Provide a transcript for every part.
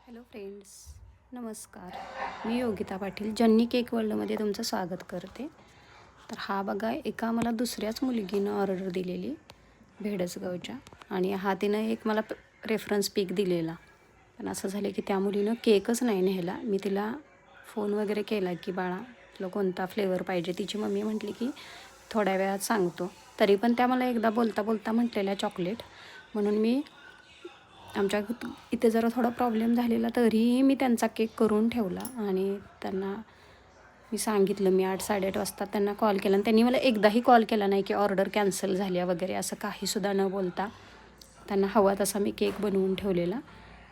Hello friends, नमस्कार. मी योगिता पाटील जन्नी cake वर्ल्डमध्ये तुमचं स्वागत करते. तर हा बघा, एका मला दुसऱ्याच मुलगीनं ऑर्डर दिलेली भेडसगावच्या, आणि हा तिनं एक मला रेफरन्स पिक दिलेला. पण असं झालं की त्या मुलीनं केकच नाही नेला. मी तिला फोन वगैरे केला की बाळा तुला कोणता फ्लेवर पाहिजे. तिची मम्मी म्हटली की थोड्या वेळात सांगतो. तरी पण त्या मला एकदा बोलता बोलता म्हटलेल्या चॉकलेट. म्हणून मी आमच्या इथे जरा थोडा प्रॉब्लेम झालेला, तरीही मी त्यांचा केक करून ठेवला आणि त्यांना मी सांगितलं. मी 8-8:30 वाजता त्यांना कॉल केला आणि त्यांनी मला एकदाही कॉल केला नाही की ऑर्डर कॅन्सल झाली वगैरे, असं काहीसुद्धा न बोलता त्यांना हवा तसा मी केक बनवून ठेवलेला.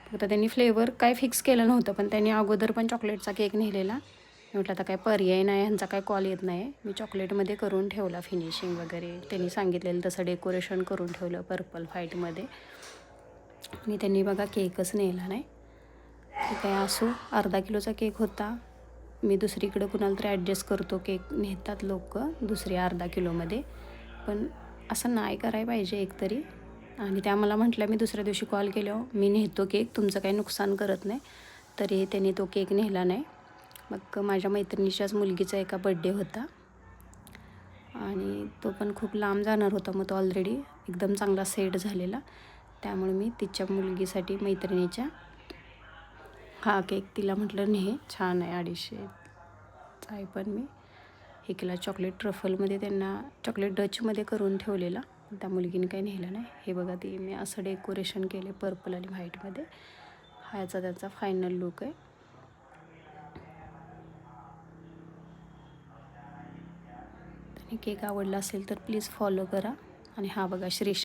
फक्त त्यांनी फ्लेवर काय फिक्स केलं नव्हतं, पण त्यांनी अगोदर पण चॉकलेटचा केक नेलेला. मी म्हटलं आता काय पर्याय नाही, ह्यांचा काय कॉल येत नाही. मी चॉकलेटमध्ये करून ठेवला फिनिशिंग वगैरे, त्यांनी सांगितलेलं तसं डेकोरेशन करून ठेवलं पर्पल व्हाईटमध्ये. आणि त्यांनी बघा केकच नेला नाही. ठीक आहे, असो. अर्धा किलोचा केक होता. मी दुसरीकडं कुणाला तरी ॲडजस्ट करतो, केक नेतात लोक दुसरी अर्धा किलोमध्ये, पण असं नाही करायला पाहिजे एकतरी. आणि त्या मला म्हटल्या, मी दुसऱ्या दिवशी कॉल केल्यावर मी नेतो केक, तुमचं काही नुकसान करत नाही. तरी त्यांनी तो केक नेला नाही. मग माझ्या मैत्रिणीच्याच मुलगीचा एका बड्डे होता आणि तो पण खूप लांब जाणार होता. मग तो ऑलरेडी एकदम चांगला सेट झालेला. त्यामुळे मी तिच्या मुलगीसाठी मैत्रिणीच्या हा केक तिला म्हटलं नाही, छान आहे, 250चा आहे. पण मी हे केला चॉकलेट ट्रफलमध्ये, त्यांना चॉकलेट डचमध्ये करून ठेवलेला. त्या मुलगीने काही नेलं नाही. हे बघा, ते मी असं डेकोरेशन केले पर्पल आणि व्हाईटमध्ये. हा याचा त्याचा फायनल लुक आहे. आणि केक आवडला असेल तर प्लीज फॉलो करा. आणि हा बघा, श्री